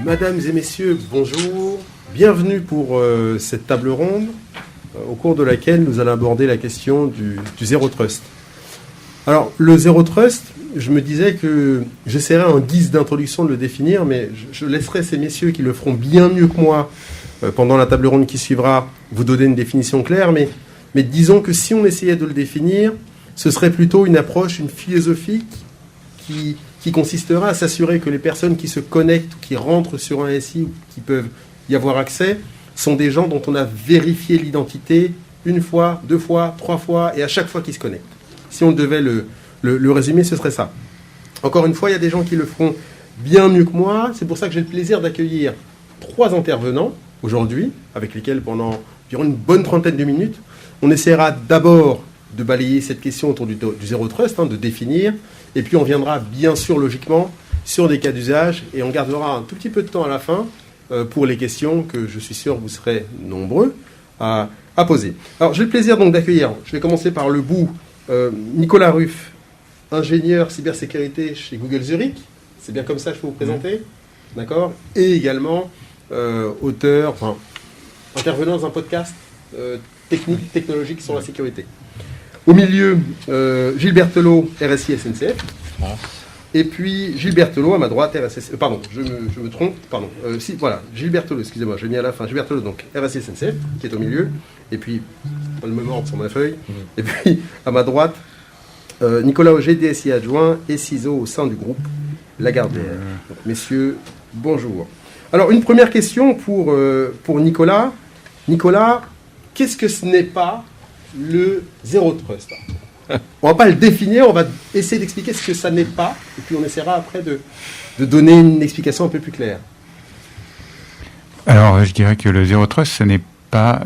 Mesdames et messieurs, bonjour. Bienvenue pour cette table ronde au cours de laquelle nous allons aborder la question du Zero Trust. Alors, le Zero Trust, je me disais que j'essaierai en guise d'introduction de le définir, mais je laisserai ces messieurs qui le feront bien mieux que moi pendant la table ronde qui suivra vous donner une définition claire, mais disons que si on essayait de le définir, ce serait plutôt une approche, une philosophie qui consistera à s'assurer que les personnes qui se connectent ou qui rentrent sur un SI ou qui peuvent y avoir accès sont des gens dont on a vérifié l'identité une fois, deux fois, trois fois et à chaque fois qu'ils se connectent. Si on devait le résumer, ce serait ça. Encore une fois, il y a des gens qui le feront bien mieux que moi. C'est pour ça que j'ai le plaisir d'accueillir 3 intervenants aujourd'hui, avec lesquels pendant environ une bonne trentaine de minutes, on essaiera d'abord de balayer cette question autour du Zero Trust, de définir, et puis on viendra bien sûr logiquement sur des cas d'usage, et on gardera un tout petit peu de temps à la fin pour les questions que je suis sûr vous serez nombreux à poser. Alors j'ai le plaisir donc d'accueillir, je vais commencer par le bout, Nicolas Ruff, ingénieur cybersécurité chez Google Zurich, c'est bien comme ça que je peux vous présenter, d'accord, et également auteur, intervenant dans un podcast technologique sur la sécurité. Au milieu, Gilles Berthelot, RSI SNCF. Et puis Gilles Berthelot à ma droite, pardon, je me trompe, pardon. Voilà, Gilles Berthelot, excusez-moi, je l'ai mis à la fin. Gilles Berthelot, donc RSI SNCF, qui est au milieu. Et puis, pas de me mordre sur ma feuille. Et puis, à ma droite, Nicolas Auger, DSI adjoint et CISO au sein du groupe Lagardère. Donc, messieurs, bonjour. Alors, une première question pour Nicolas. Nicolas, qu'est-ce que ce n'est pas le Zero Trust? On ne va pas le définir, on va essayer d'expliquer ce que ça n'est pas, et puis on essaiera après de donner une explication un peu plus claire. Alors, je dirais que le Zero Trust, ce n'est pas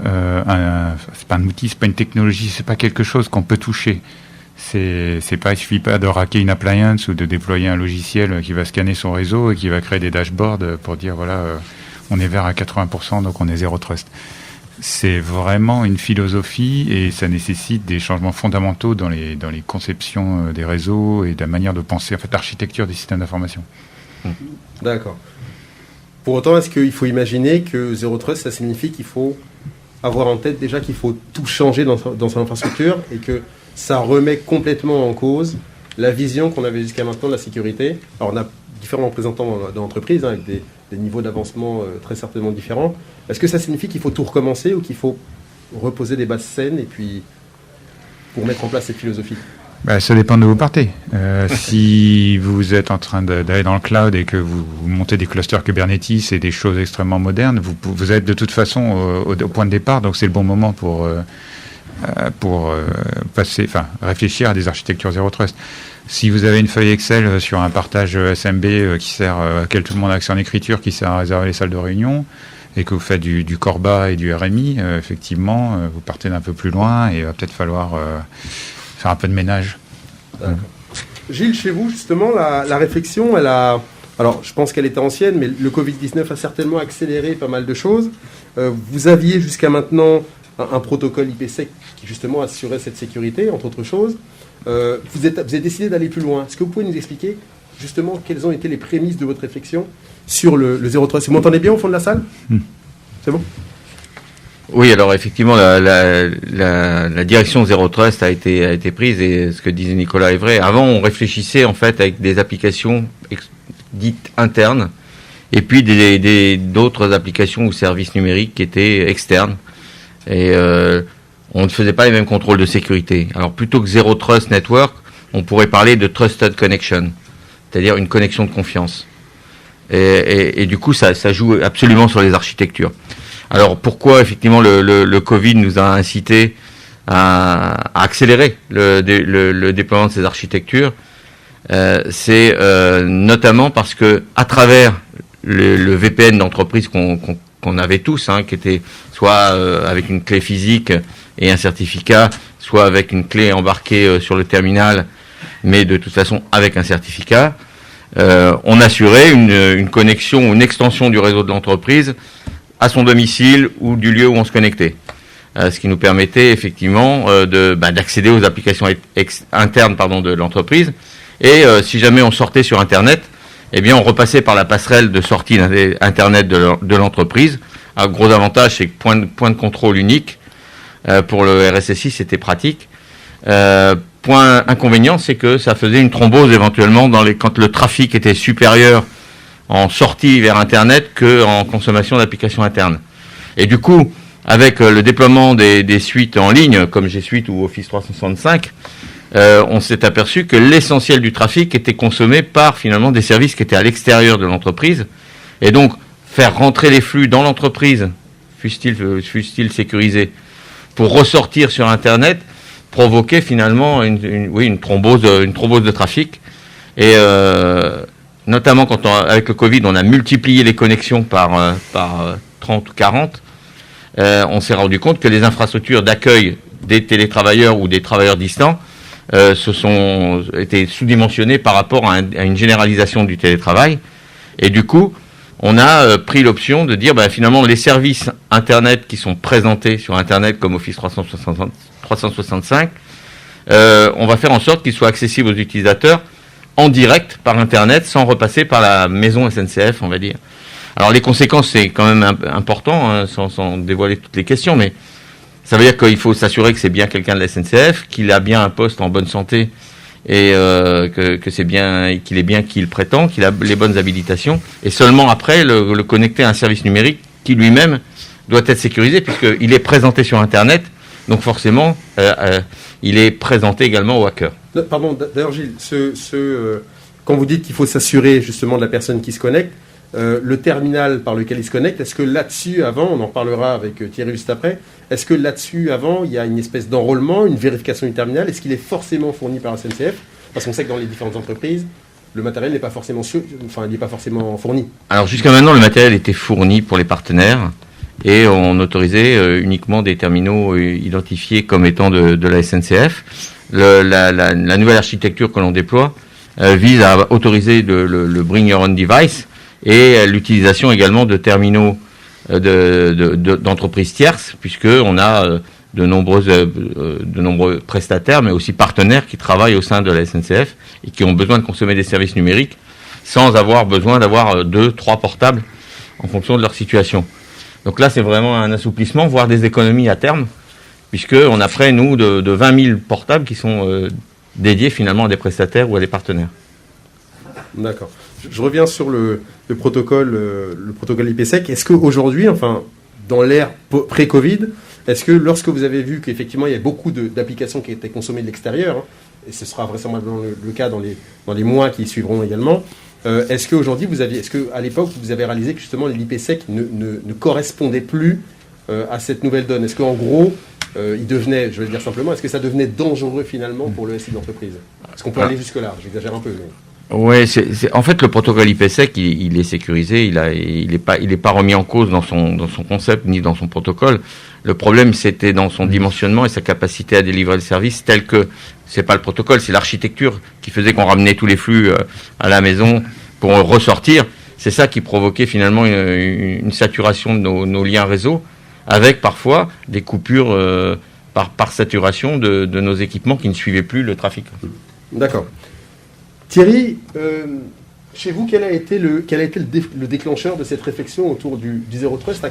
c'est pas un outil, c'est pas une technologie, c'est pas quelque chose qu'on peut toucher. Il suffit pas de racker une appliance ou de déployer un logiciel qui va scanner son réseau et qui va créer des dashboards pour dire voilà, on est vert à 80%, donc on est Zero Trust. C'est vraiment une philosophie et ça nécessite des changements fondamentaux dans les conceptions des réseaux et de la manière de penser, en fait, l'architecture des systèmes d'information. D'accord. Pour autant, est-ce qu'il faut imaginer que Zero Trust, ça signifie qu'il faut avoir en tête déjà qu'il faut tout changer dans son infrastructure et que ça remet complètement en cause la vision qu'on avait jusqu'à maintenant de la sécurité? Alors, on a différents représentants dans l'entreprise avec des niveaux d'avancement très certainement différents. Est-ce que ça signifie qu'il faut tout recommencer ou qu'il faut reposer des bases saines et puis pour mettre en place cette philosophie? Ça dépend de où vous partez. Si vous êtes en train d'aller dans le cloud et que vous montez des clusters Kubernetes et des choses extrêmement modernes, vous êtes de toute façon au point de départ, donc c'est le bon moment pour réfléchir à des architectures Zero Trust. Si vous avez une feuille Excel sur un partage SMB qui sert à laquelle tout le monde a accès en écriture, qui sert à réserver les salles de réunion, et que vous faites du Corba et du RMI, effectivement, vous partez d'un peu plus loin et il va peut-être falloir faire un peu de ménage. D'accord. Gilles, chez vous, justement, la réflexion, alors, je pense qu'elle était ancienne, mais le Covid-19 a certainement accéléré pas mal de choses. Vous aviez jusqu'à maintenant un protocole IPsec qui, justement, assurait cette sécurité, entre autres choses. Vous avez décidé d'aller plus loin. Est-ce que vous pouvez nous expliquer justement quelles ont été les prémices de votre réflexion sur le Zero Trust? Vous m'entendez bien au fond de la salle? C'est bon? Oui, alors effectivement, la direction Zero Trust a été prise et ce que disait Nicolas est vrai. Avant, on réfléchissait en fait avec des applications dites internes et puis d'autres applications ou services numériques qui étaient externes. Et on ne faisait pas les mêmes contrôles de sécurité. Alors plutôt que Zero Trust Network, on pourrait parler de Trusted Connection, c'est-à-dire une connexion de confiance. Et du coup, ça joue absolument sur les architectures. Alors pourquoi effectivement le Covid nous a incité à accélérer le déploiement de ces architectures? C'est notamment parce que à travers le VPN d'entreprise qu'on avait tous, qui était soit avec une clé physique et un certificat, soit avec une clé embarquée sur le terminal, mais de toute façon avec un certificat, on assurait une connexion, une extension du réseau de l'entreprise à son domicile ou du lieu où on se connectait. Ce qui nous permettait effectivement d'accéder aux applications internes de l'entreprise. Et si jamais on sortait sur Internet, eh bien, on repassait par la passerelle de sortie Internet de l'entreprise. Un gros avantage, c'est que point de contrôle unique. Pour le RSSI, c'était pratique. Point inconvénient, c'est que ça faisait une thrombose éventuellement quand le trafic était supérieur en sortie vers Internet qu'en consommation d'applications internes. Et du coup, avec le déploiement des suites en ligne, comme G Suite ou Office 365, on s'est aperçu que l'essentiel du trafic était consommé par finalement des services qui étaient à l'extérieur de l'entreprise. Et donc, faire rentrer les flux dans l'entreprise, fussent-ils sécurisés, pour ressortir sur Internet, provoquait finalement une thrombose de trafic. Et notamment avec le Covid, on a multiplié les connexions par 30 ou 40. On s'est rendu compte que les infrastructures d'accueil des télétravailleurs ou des travailleurs distants été sous-dimensionnées par rapport à une généralisation du télétravail. Et du coup, on a pris l'option de dire finalement les services Internet qui sont présentés sur Internet comme Office 365, on va faire en sorte qu'ils soient accessibles aux utilisateurs en direct par Internet sans repasser par la maison SNCF, on va dire. Alors les conséquences, c'est quand même important, sans dévoiler toutes les questions, mais ça veut dire qu'il faut s'assurer que c'est bien quelqu'un de la SNCF, qu'il a bien un poste en bonne santé et que c'est bien, qu'il est bien qui le prétend, qu'il a les bonnes habilitations, et seulement après le connecter à un service numérique qui lui-même doit être sécurisé puisqu'il est présenté sur Internet, donc forcément il est présenté également aux hackers. Pardon, d'ailleurs Gilles, quand vous dites qu'il faut s'assurer justement de la personne qui se connecte, le terminal par lequel il se connecte, est-ce que là-dessus, avant, on en parlera avec Thierry juste après, est-ce que là-dessus, avant, il y a une espèce d'enrôlement, une vérification du terminal? Est-ce qu'il est forcément fourni par la SNCF? Parce qu'on sait que dans les différentes entreprises, le matériel n'est pas forcément fourni. Alors jusqu'à maintenant, le matériel était fourni pour les partenaires et on autorisait uniquement des terminaux identifiés comme étant de la SNCF. La nouvelle architecture que l'on déploie vise à autoriser le Bring Your Own Device et l'utilisation également de terminaux d'entreprises tierces, puisqu'on a de nombreux prestataires, mais aussi partenaires qui travaillent au sein de la SNCF et qui ont besoin de consommer des services numériques sans avoir besoin d'avoir 2-3 portables en fonction de leur situation. Donc là, c'est vraiment un assouplissement, voire des économies à terme, puisqu'on a près, nous, de 20 000 portables qui sont dédiés finalement à des prestataires ou à des partenaires. D'accord. Je reviens sur le protocole IPsec. Est-ce qu'aujourd'hui, dans l'ère pré-Covid, est-ce que lorsque vous avez vu qu'effectivement il y a beaucoup d'applications qui étaient consommées de l'extérieur, et ce sera vraisemblablement le cas dans les mois qui suivront également, est-ce qu'aujourd'hui est-ce qu'à l'époque vous avez réalisé que justement l'IPsec ne correspondait plus à cette nouvelle donne? Est-ce qu'en gros, il devenait, je vais le dire simplement, est-ce que ça devenait dangereux finalement pour le SI d'entreprise? Est-ce qu'on peut aller jusque-là? J'exagère un peu, mais... Oui, en fait le protocole IPsec il est sécurisé, il est pas remis en cause dans son concept ni dans son protocole. Le problème c'était dans son dimensionnement et sa capacité à délivrer le service tel que c'est pas le protocole, c'est l'architecture qui faisait qu'on ramenait tous les flux à la maison pour ressortir. C'est ça qui provoquait finalement une saturation de nos liens réseau, avec parfois des coupures par saturation de nos équipements qui ne suivaient plus le trafic. D'accord. Thierry, chez vous, quel a été le déclencheur de cette réflexion autour du Zero Trust?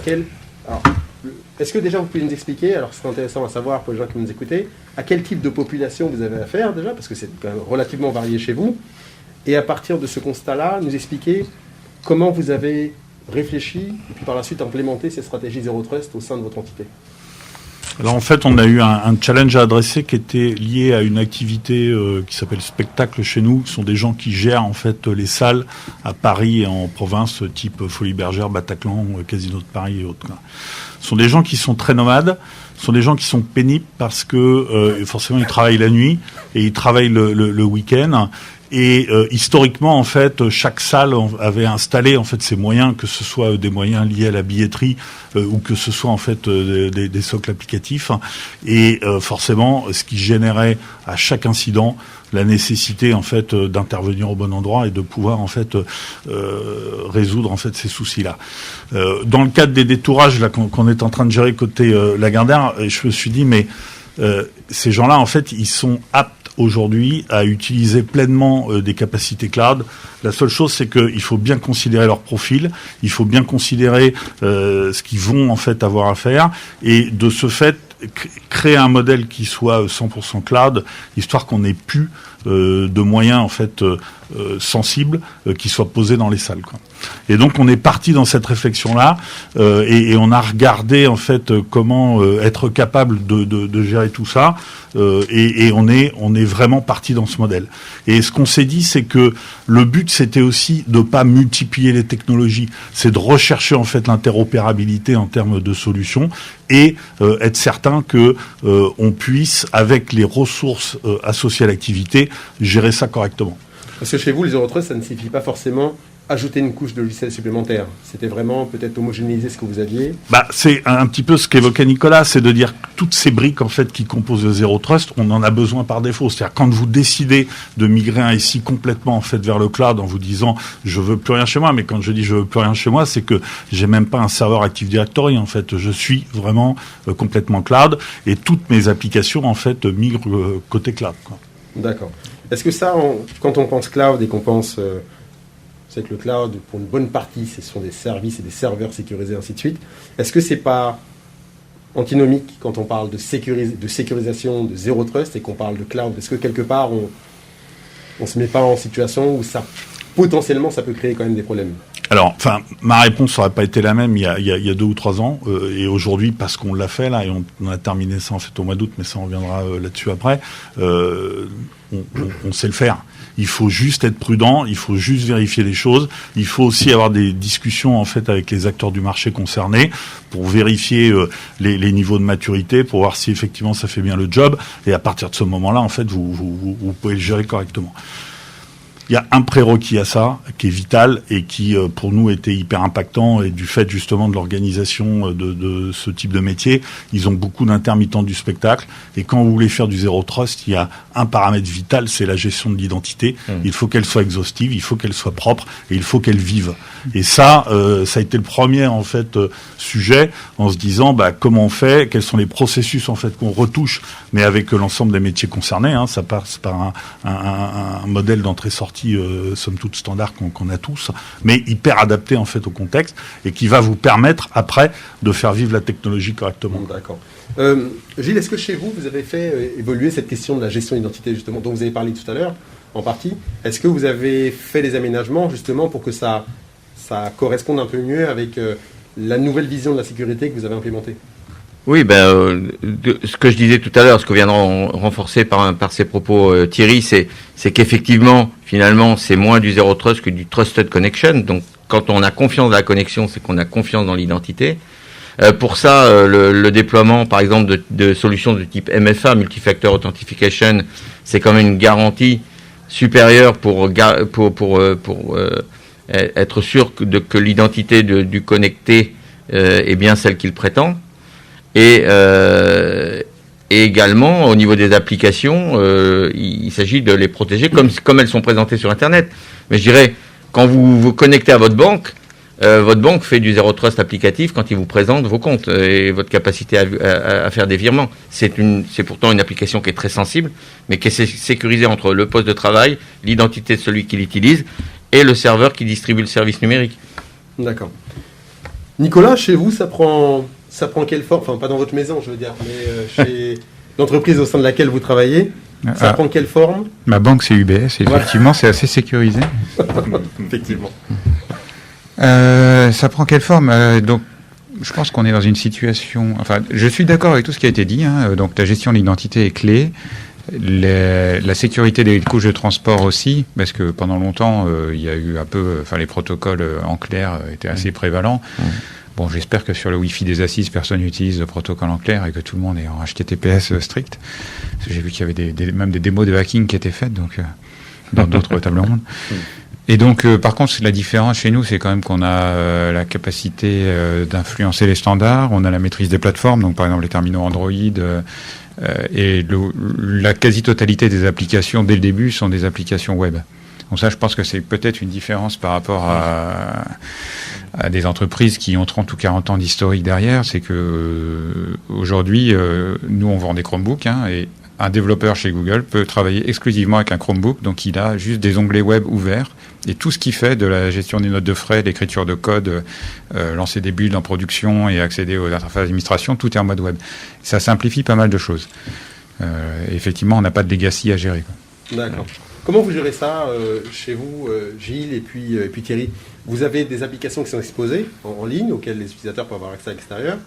Est-ce que déjà vous pouvez nous expliquer, alors ce serait intéressant à savoir pour les gens qui nous écoutent, à quel type de population vous avez affaire déjà, parce que c'est quand même relativement varié chez vous, et à partir de ce constat-là, nous expliquer comment vous avez réfléchi et puis par la suite implémenté ces stratégies Zero Trust au sein de votre entité. Alors en fait, on a eu un challenge à adresser qui était lié à une activité qui s'appelle Spectacle chez nous. Ce sont des gens qui gèrent en fait les salles à Paris et en province, type Folies Bergère, Bataclan, Casino de Paris et autres. Ce sont des gens qui sont très nomades. Ce sont des gens qui sont pénibles parce que forcément ils travaillent la nuit et ils travaillent le week-end. Et historiquement, en fait, chaque salle avait installé en fait ses moyens, que ce soit des moyens liés à la billetterie ou que ce soit en fait des socles applicatifs. Et forcément, ce qui générait à chaque incident la nécessité en fait d'intervenir au bon endroit et de pouvoir en fait résoudre en fait ces soucis-là. Dans le cadre des détourages là qu'on est en train de gérer côté Lagardère, je me suis dit mais ces gens-là en fait ils sont aptes aujourd'hui à utiliser pleinement des capacités cloud. La seule chose, c'est qu'il faut bien considérer leur profil, il faut bien considérer ce qu'ils vont en fait avoir à faire, et de ce fait créer un modèle qui soit 100% cloud, histoire qu'on n'ait plus de moyens en fait sensibles qui soient posés dans les salles, quoi. Et donc on est parti dans cette réflexion-là et on a regardé en fait comment être capable de gérer tout ça et on est vraiment parti dans ce modèle. Et ce qu'on s'est dit, c'est que le but c'était aussi de pas multiplier les technologies, c'est de rechercher en fait l'interopérabilité en termes de solutions et être certain que on puisse avec les ressources associées à l'activité gérer ça correctement. Parce que chez vous, les Zero Trust, ça ne signifie pas forcément ajouter une couche de logiciel supplémentaire. C'était vraiment peut-être homogénéiser ce que vous aviez. C'est un petit peu ce qu'évoquait Nicolas, c'est de dire que toutes ces briques en fait qui composent le Zero Trust, on en a besoin par défaut. C'est-à-dire quand vous décidez de migrer un SI complètement en fait vers le cloud en vous disant je veux plus rien chez moi, mais quand je dis je veux plus rien chez moi, c'est que j'ai même pas un serveur Active Directory en fait. Je suis vraiment complètement cloud et toutes mes applications en fait migrent côté cloud, quoi. D'accord. Est-ce que ça, quand on pense cloud et qu'on pense c'est que le cloud, pour une bonne partie, ce sont des services et des serveurs sécurisés, ainsi de suite. Est-ce que c'est pas antinomique quand on parle de sécurisation, de Zero Trust et qu'on parle de cloud? Est-ce que quelque part, on se met pas en situation où ça, potentiellement, ça peut créer quand même des problèmes? Alors, ma réponse n'aurait pas été la même il y a 2 ou 3 ans, et aujourd'hui, parce qu'on l'a fait là, et on a terminé ça en fait au mois d'août, mais ça on reviendra là-dessus après, on sait le faire. Il faut juste être prudent, il faut juste vérifier les choses, il faut aussi avoir des discussions en fait avec les acteurs du marché concernés pour vérifier les niveaux de maturité, pour voir si effectivement ça fait bien le job, et à partir de ce moment-là, en fait, vous pouvez le gérer correctement. Il y a un prérequis à ça qui est vital et qui, pour nous, était hyper impactant, et du fait justement de l'organisation de ce type de métier, ils ont beaucoup d'intermittents du spectacle, et quand vous voulez faire du Zero Trust, il y a un paramètre vital, c'est la gestion de l'identité. Il faut qu'elle soit exhaustive, il faut qu'elle soit propre, et il faut qu'elle vive. Et ça a été le premier en fait sujet, en se disant comment on fait, quels sont les processus en fait qu'on retouche, mais avec l'ensemble des métiers concernés. Ça passe par un modèle d'entrée-sortie somme toute standard qu'on a tous, mais hyper adapté en fait au contexte, et qui va vous permettre après de faire vivre la technologie correctement. D'accord. Gilles, est-ce que chez vous, vous avez fait évoluer cette question de la gestion d'identité justement, dont vous avez parlé tout à l'heure, en partie? Est-ce que vous avez fait des aménagements justement pour que ça corresponde un peu mieux avec la nouvelle vision de la sécurité que vous avez implémentée? Oui, ce que je disais tout à l'heure, ce que vient de renforcer par ses propos Thierry, c'est qu'effectivement, finalement, c'est moins du Zero Trust que du Trusted Connection. Donc, quand on a confiance dans la connexion, c'est qu'on a confiance dans l'identité. Pour ça, le déploiement, par exemple, de solutions de type MFA, Multi-Factor Authentication, c'est quand même une garantie supérieure pour être sûr que l'identité du connecté est bien celle qu'il prétend. Et également, au niveau des applications, il s'agit de les protéger comme elles sont présentées sur Internet. Mais je dirais, quand vous vous connectez à votre banque fait du Zero Trust applicatif quand il vous présente vos comptes et votre capacité à faire des virements. C'est pourtant une application qui est très sensible, mais qui est sécurisée entre le poste de travail, l'identité de celui qui l'utilise et le serveur qui distribue le service numérique. D'accord. Nicolas, chez vous, ça prend quelle forme? Enfin, pas dans votre maison, je veux dire, mais chez l'entreprise au sein de laquelle vous travaillez, ça prend quelle forme? Ma banque, c'est UBS, et effectivement, c'est assez sécurisé. Effectivement. Ça prend quelle forme? Donc, je pense qu'on est dans une situation... Enfin, je suis d'accord avec tout ce qui a été dit. Donc, la gestion de l'identité est clé. La sécurité des couches de transport aussi, parce que pendant longtemps, il y a eu un peu... Enfin, les protocoles en clair étaient assez prévalents. Bon, j'espère que sur le Wi-Fi des assises, personne n'utilise le protocole en clair et que tout le monde est en HTTPS strict. Parce que j'ai vu qu'il y avait même des démos de hacking qui étaient faites, donc dans d'autres tables rondes. Et donc, par contre, la différence chez nous, c'est quand même qu'on a la capacité d'influencer les standards, on a la maîtrise des plateformes, donc par exemple les terminaux Android, et la quasi-totalité des applications, dès le début, sont des applications web. Donc ça, je pense que c'est peut-être une différence par rapport à des entreprises qui ont 30 ou 40 ans d'historique derrière. C'est que aujourd'hui, nous, on vend des Chromebooks, et un développeur chez Google peut travailler exclusivement avec un Chromebook, donc il a juste des onglets web ouverts, et tout ce qui fait de la gestion des notes de frais, l'écriture de code, lancer des builds en production et accéder aux interfaces d'administration, tout est en mode web. Ça simplifie pas mal de choses. Effectivement, on n'a pas de legacy à gérer, quoi. D'accord. Comment vous gérez ça chez vous, Gilles et puis Thierry? Vous avez des applications qui sont exposées en ligne, auxquelles les utilisateurs peuvent avoir accès à l'extérieur,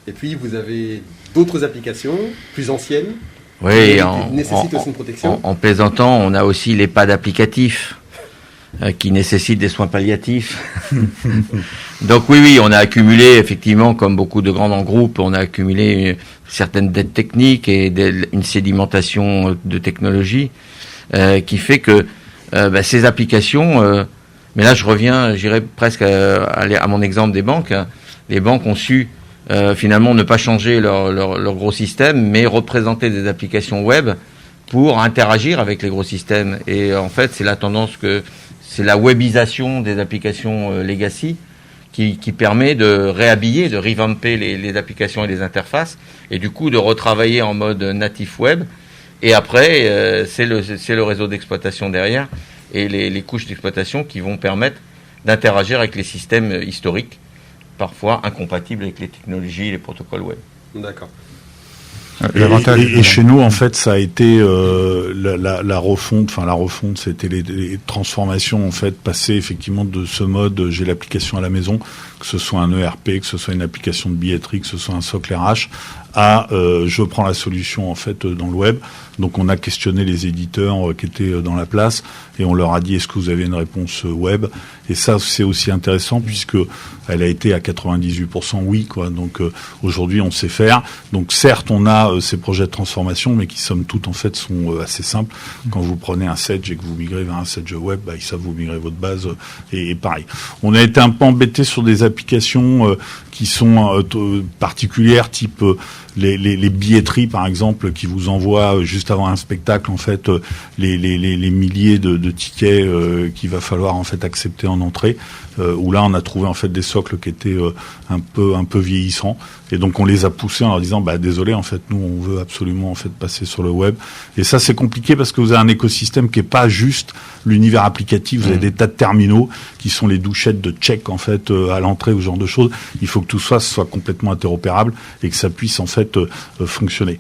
et puis vous avez d'autres applications plus anciennes Oui, qui nécessitent aussi une protection. en plaisantant, on a aussi les pads applicatifs qui nécessitent des soins palliatifs. Donc oui, on a accumulé, effectivement, comme beaucoup de grands groupes, on a accumulé certaines dettes techniques et une sédimentation de technologie qui fait que ces applications... mais là, j'irais presque à mon exemple des banques. Les banques ont su finalement ne pas changer leur gros système, mais représenter des applications web pour interagir avec les gros systèmes. Et en fait, c'est la tendance c'est la webisation des applications legacy qui permet de réhabiller, de revamper les applications et les interfaces, et du coup de retravailler en mode natif web. Et après, c'est le réseau d'exploitation derrière et les couches d'exploitation qui vont permettre d'interagir avec les systèmes historiques, parfois incompatibles avec les technologies et les protocoles web. D'accord. Et chez nous, en fait, ça a été la refonte. Enfin, la refonte, c'était les transformations, en fait, passer effectivement de ce mode j'ai l'application à la maison, que ce soit un ERP, que ce soit une application de billetterie, que ce soit un socle RH, à je prends la solution en fait dans le web. Donc on a questionné les éditeurs qui étaient dans la place et on leur a dit est-ce que vous avez une réponse web? Et ça c'est aussi intéressant puisque elle a été à 98% oui quoi. Donc aujourd'hui on sait faire. Donc certes on a ces projets de transformation mais qui somme toute en fait sont assez simples. Quand vous prenez un Sedge et que vous migrez vers un Sedge web, ils savent vous migrer votre base et pareil. On a été un peu embêté sur des applications qui sont particulières type les billetteries par exemple qui vous envoient juste avant un spectacle en fait les milliers de tickets qu'il va falloir en fait accepter en entrée où là on a trouvé en fait des socles qui étaient un peu vieillissants et donc on les a poussés en leur disant désolé en fait nous on veut absolument en fait passer sur le web et ça c'est compliqué parce que vous avez un écosystème qui est pas juste l'univers applicatif, vous avez des tas de terminaux qui sont les douchettes de check en fait à l'entrée ou ce genre de choses. Il faut que tout ça soit complètement interopérable et que ça puisse en fait fonctionner.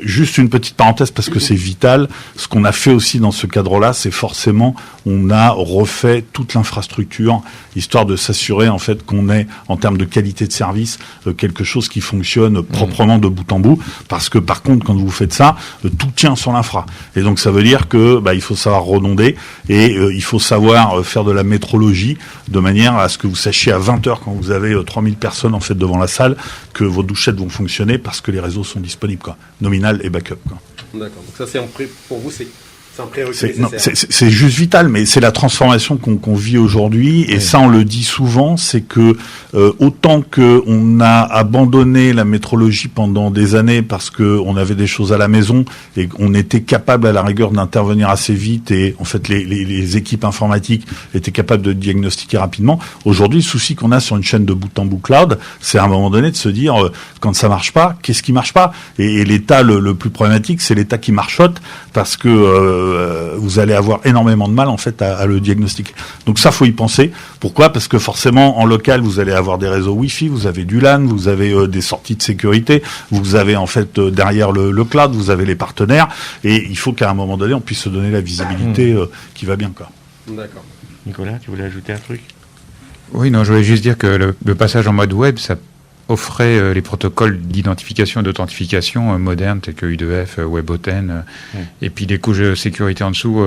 Juste une petite parenthèse parce que c'est vital. Ce qu'on a fait aussi dans ce cadre-là, c'est forcément on a refait toute l'infrastructure histoire de s'assurer en fait qu'on ait en termes de qualité de service quelque chose qui fonctionne proprement de bout en bout. Parce que par contre, quand vous faites ça, tout tient sur l'infra. Et donc ça veut dire que il faut savoir redonder et il faut savoir faire de la métrologie de manière à ce que vous sachiez à 20h quand vous avez 3000 personnes en fait devant la salle que vos douchettes vont fonctionner parce que les réseaux sont disponibles quoi. Nominal et backup quoi. D'accord. Donc ça c'est pour vous c'est un prérequis nécessaire. C'est juste vital, mais c'est la transformation qu'on vit aujourd'hui, et ça on le dit souvent, c'est que autant que on a abandonné la métrologie pendant des années parce que on avait des choses à la maison et qu'on était capable à la rigueur d'intervenir assez vite et en fait les équipes informatiques étaient capables de diagnostiquer rapidement. Aujourd'hui, le souci qu'on a sur une chaîne de bout en bout cloud, c'est à un moment donné de se dire quand ça marche pas, qu'est-ce qui marche pas? Et l'état le plus problématique, c'est l'état qui marchote parce que vous allez avoir énormément de mal en fait à le diagnostiquer. Donc ça, faut y penser. Pourquoi? Parce que forcément, en local, vous allez avoir des réseaux Wi-Fi, vous avez du LAN, vous avez des sorties de sécurité, vous avez en fait derrière le cloud, vous avez les partenaires, et il faut qu'à un moment donné, on puisse se donner la visibilité qui va bien quoi. D'accord. Nicolas, tu voulais ajouter un truc? Oui, non, je voulais juste dire que le passage en mode web, ça offrait les protocoles d'identification et d'authentification modernes tels que U2F, WebAuthn, et puis des couches de sécurité en dessous,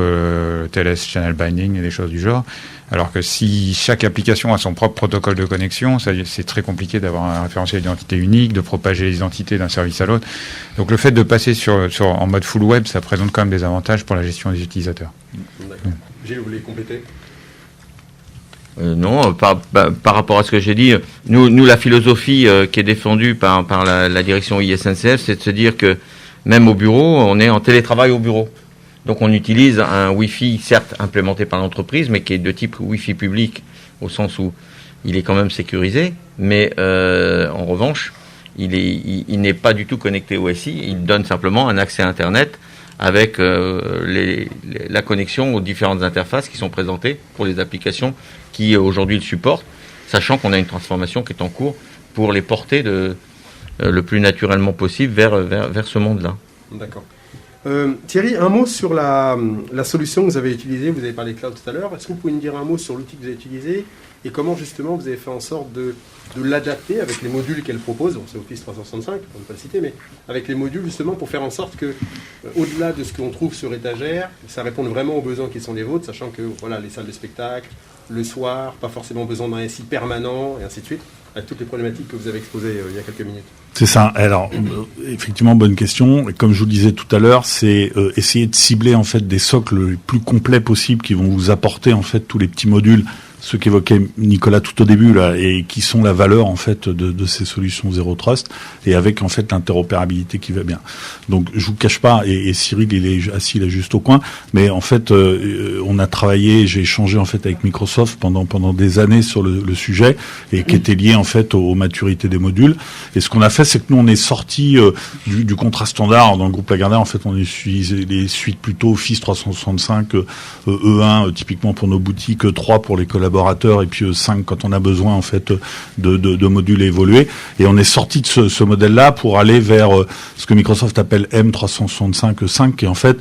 TLS Channel Binding et des choses du genre. Alors que si chaque application a son propre protocole de connexion, c'est très compliqué d'avoir un référentiel d'identité unique, de propager les identités d'un service à l'autre. Donc le fait de passer en mode full web, ça présente quand même des avantages pour la gestion des utilisateurs. D'accord. Gilles, vous voulez compléter? Non, par rapport à ce que j'ai dit, nous la philosophie qui est défendue par la direction ISNCF, c'est de se dire que même au bureau, on est en télétravail au bureau. Donc on utilise un Wi-Fi certes implémenté par l'entreprise, mais qui est de type Wi-Fi public, au sens où il est quand même sécurisé, mais en revanche, il n'est pas du tout connecté au SI, il donne simplement un accès à Internet avec la connexion aux différentes interfaces qui sont présentées pour les applications qui aujourd'hui le supportent, sachant qu'on a une transformation qui est en cours pour les porter le plus naturellement possible vers ce monde-là. D'accord. Thierry, un mot sur la solution que vous avez utilisée. Vous avez parlé cloud tout à l'heure. Est-ce que vous pouvez nous dire un mot sur l'outil que vous avez utilisé et comment justement vous avez fait en sorte de l'adapter avec les modules qu'elle propose? Bon, c'est Office 365, pour ne pas le citer, mais avec les modules justement pour faire en sorte que, au-delà de ce qu'on trouve sur étagère, ça réponde vraiment aux besoins qui sont les vôtres, sachant que voilà, les salles de spectacle, le soir, pas forcément besoin d'un SI permanent, et ainsi de suite, avec toutes les problématiques que vous avez exposées il y a quelques minutes. C'est ça. Alors, effectivement, bonne question. Et comme je vous le disais tout à l'heure, c'est essayer de cibler en fait des socles les plus complets possibles qui vont vous apporter en fait tous les petits modules, ceux qu'évoquait Nicolas tout au début là, et qui sont la valeur en fait de ces solutions Zero Trust, et avec en fait l'interopérabilité qui va bien. Donc je vous cache pas, et Cyril il est assis là juste au coin, mais en fait on a travaillé, j'ai échangé en fait avec Microsoft pendant des années sur le sujet, et qui était lié en fait aux maturités des modules. Et ce qu'on a fait, c'est que nous on est sorti du contrat standard dans le groupe Lagardère. En fait on utilisé les suites plutôt Office 365, E1 typiquement pour nos boutiques, 3 pour les collaborateurs, et puis 5 quand on a besoin en fait de modules évolués. Et on est sorti de ce modèle-là pour aller vers ce que Microsoft appelle M365 qui est en fait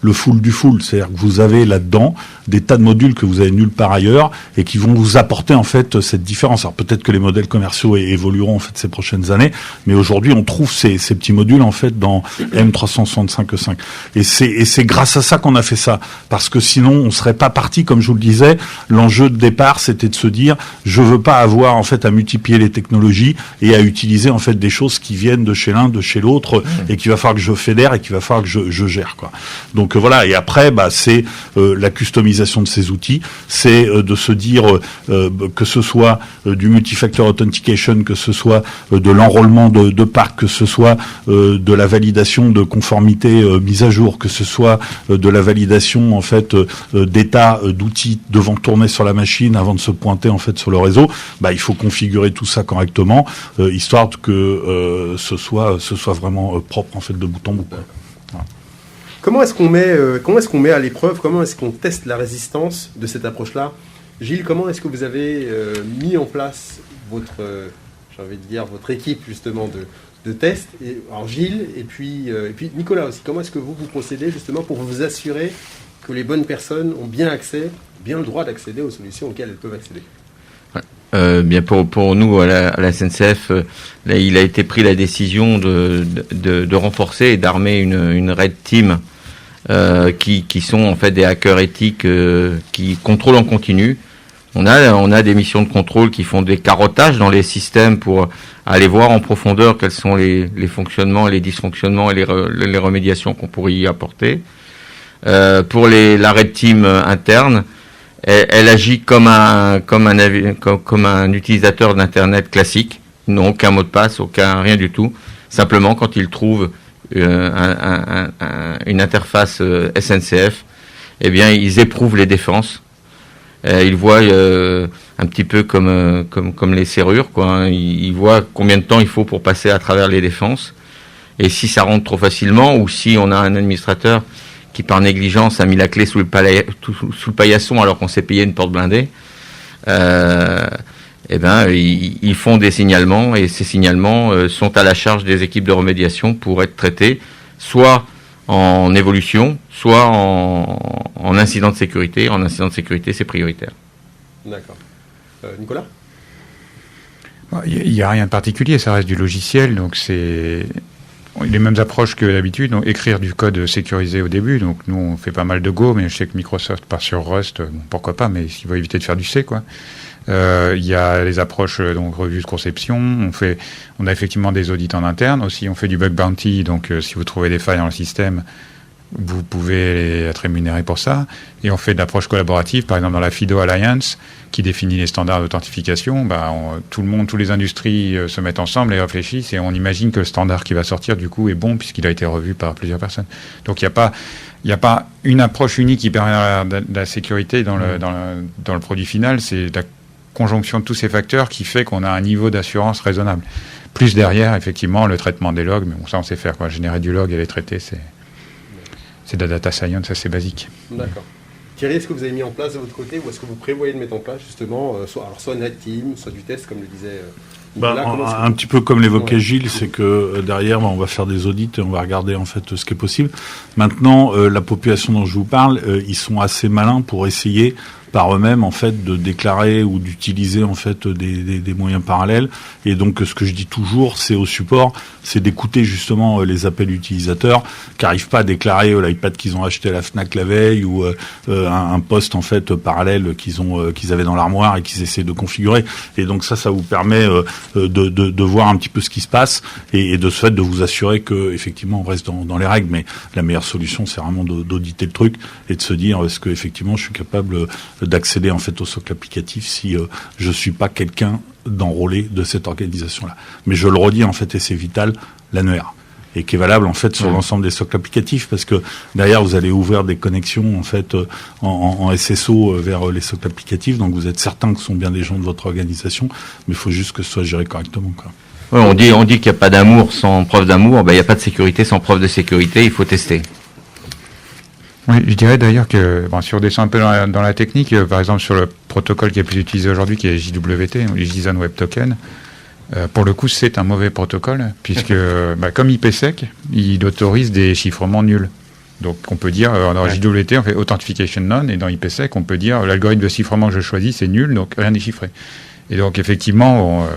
le full du full, c'est-à-dire que vous avez là-dedans des tas de modules que vous avez nulle part ailleurs et qui vont vous apporter en fait cette différence. Alors peut-être que les modèles commerciaux évolueront en fait ces prochaines années, mais aujourd'hui on trouve ces petits modules en fait dans M365. Et c'est grâce à ça qu'on a fait ça, parce que sinon on serait pas parti, comme je vous le disais. L'enjeu de départ c'était de se dire je veux pas avoir en fait à multiplier les technologies et à utiliser en fait des choses qui viennent de chez l'un, de chez l'autre, et qu'il va falloir que je fédère et qu'il va falloir que je gère quoi. Donc voilà, et après c'est la customisation de ces outils, c'est de se dire que ce soit du multifactor authentication, que ce soit de l'enrôlement de parcs, que ce soit de la validation de conformité mise à jour, que ce soit de la validation en fait d'état d'outils devant tourner sur la machine avant de se pointer en fait sur le réseau. Il faut configurer tout ça correctement, histoire que ce soit vraiment propre en fait de bout en bout. Voilà. Comment est-ce qu'on met à l'épreuve, comment est-ce qu'on teste la résistance de cette approche-là? Gilles, comment est-ce que vous avez mis en place votre équipe justement de test? Alors Gilles et puis Nicolas aussi, comment est-ce que vous procédez justement pour vous assurer que les bonnes personnes ont bien le droit d'accéder aux solutions auxquelles elles peuvent accéder? Bien pour nous à la SNCF, là, il a été pris la décision de renforcer et d'armer une Red Team qui sont en fait des hackers éthiques qui contrôlent en continu. On a des missions de contrôle qui font des carottages dans les systèmes pour aller voir en profondeur quels sont les fonctionnements, les dysfonctionnements et les remédiations qu'on pourrait y apporter. Pour la Red Team interne, elle agit comme un utilisateur d'internet classique, non aucun mot de passe, rien du tout. Simplement quand il trouve une interface SNCF, eh bien ils éprouvent les défenses. Ils voient un petit peu comme les serrures, quoi. Hein. Ils voient combien de temps il faut pour passer à travers les défenses. Et si ça rentre trop facilement, ou si on a un administrateur qui par négligence a mis la clé sous le paillasson alors qu'on s'est payé une porte blindée, ils font des signalements, et ces signalements sont à la charge des équipes de remédiation pour être traités, soit en évolution, soit en incident de sécurité. En incident de sécurité, c'est prioritaire. D'accord. Nicolas ? Il n'y a rien de particulier, ça reste du logiciel, donc c'est les mêmes approches que d'habitude. Donc écrire du code sécurisé au début, donc nous on fait pas mal de Go, mais je sais que Microsoft part sur Rust, pourquoi pas, mais il va éviter de faire du C, quoi. Il y a les approches donc revue de conception, on a effectivement des audits en interne aussi, on fait du bug bounty, donc si vous trouvez des failles dans le système, vous pouvez être rémunéré pour ça. Et on fait de l'approche collaborative, par exemple dans la FIDO Alliance, qui définit les standards d'authentification. Tous les industries se mettent ensemble et réfléchissent, et on imagine que le standard qui va sortir du coup est bon puisqu'il a été revu par plusieurs personnes. Donc il n'y a pas une approche unique qui permet de la sécurité dans le produit final. C'est la conjonction de tous ces facteurs qui fait qu'on a un niveau d'assurance raisonnable. Plus derrière, effectivement, le traitement des logs, mais bon, ça on sait faire, quoi. Générer du log et les traiter, c'est... c'est de la data science assez basique. D'accord. Thierry, est-ce que vous avez mis en place de votre côté ou est-ce que vous prévoyez de mettre en place justement soit un team, soit du test comme le disait Nicolas, un petit peu comme l'évoquait Ouais. Gilles, c'est que derrière, on va faire des audits et on va regarder en fait ce qui est possible. Maintenant, la population dont je vous parle, ils sont assez malins pour essayer par eux-mêmes en fait de déclarer ou d'utiliser en fait des moyens parallèles. Et donc ce que je dis toujours, c'est au support, c'est d'écouter justement les appels utilisateurs qui n'arrivent pas à déclarer l'iPad qu'ils ont acheté à la Fnac la veille ou un poste en fait parallèle qu'ils avaient dans l'armoire et qu'ils essaient de configurer. Et donc ça vous permet de voir un petit peu ce qui se passe et de ce fait de vous assurer que effectivement on reste dans les règles. Mais la meilleure solution, c'est vraiment d'auditer le truc et de se dire est-ce que effectivement je suis capable d'accéder en fait au socle applicatif si je suis pas quelqu'un d'enrôlé de cette organisation-là. Mais je le redis en fait et c'est vital, l'annuaire. Et qui est valable en fait sur l'ensemble des socles applicatifs parce que derrière vous allez ouvrir des connexions en fait en SSO vers les socles applicatifs, donc vous êtes certain que ce sont bien des gens de votre organisation, mais il faut juste que ce soit géré correctement, quoi. Ouais, on dit qu'il n'y a pas d'amour sans preuve d'amour, il n'y a pas de sécurité sans preuve de sécurité, il faut tester. Oui, je dirais d'ailleurs que, si on descend un peu dans la technique, par exemple sur le protocole qui est plus utilisé aujourd'hui, qui est JWT, les JSON Web Token, pour le coup c'est un mauvais protocole, puisque comme IPsec, il autorise des chiffrements nuls. Donc on peut dire, dans JWT on fait Authentification None, et dans IPsec on peut dire l'algorithme de chiffrement que je choisis c'est nul, donc rien n'est chiffré. Et donc effectivement,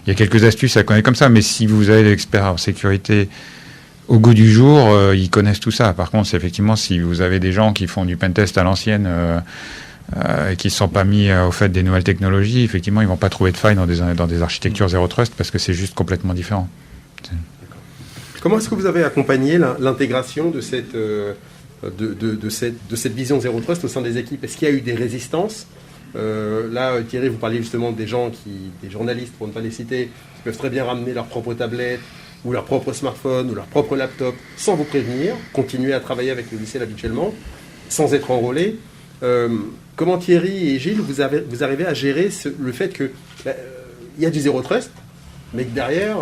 il y a quelques astuces à connaître comme ça, mais si vous avez des experts en sécurité au goût du jour, ils connaissent tout ça. Par contre, c'est effectivement, si vous avez des gens qui font du pentest à l'ancienne et qui ne sont pas mis au fait des nouvelles technologies, effectivement, ils ne vont pas trouver de failles dans des architectures Zero Trust parce que c'est juste complètement différent. Comment est-ce que vous avez accompagné l'intégration de cette vision Zero Trust au sein des équipes? Est-ce qu'il y a eu des résistances? Là, Thierry, vous parliez justement des journalistes, pour ne pas les citer, qui peuvent très bien ramener leur propre tablette, ou leur propre smartphone, ou leur propre laptop, sans vous prévenir, continuer à travailler avec le logiciel habituellement, sans être enrôlé. Comment Thierry et Gilles, vous arrivez à gérer le fait qu'il y a du Zero Trust, mais que derrière,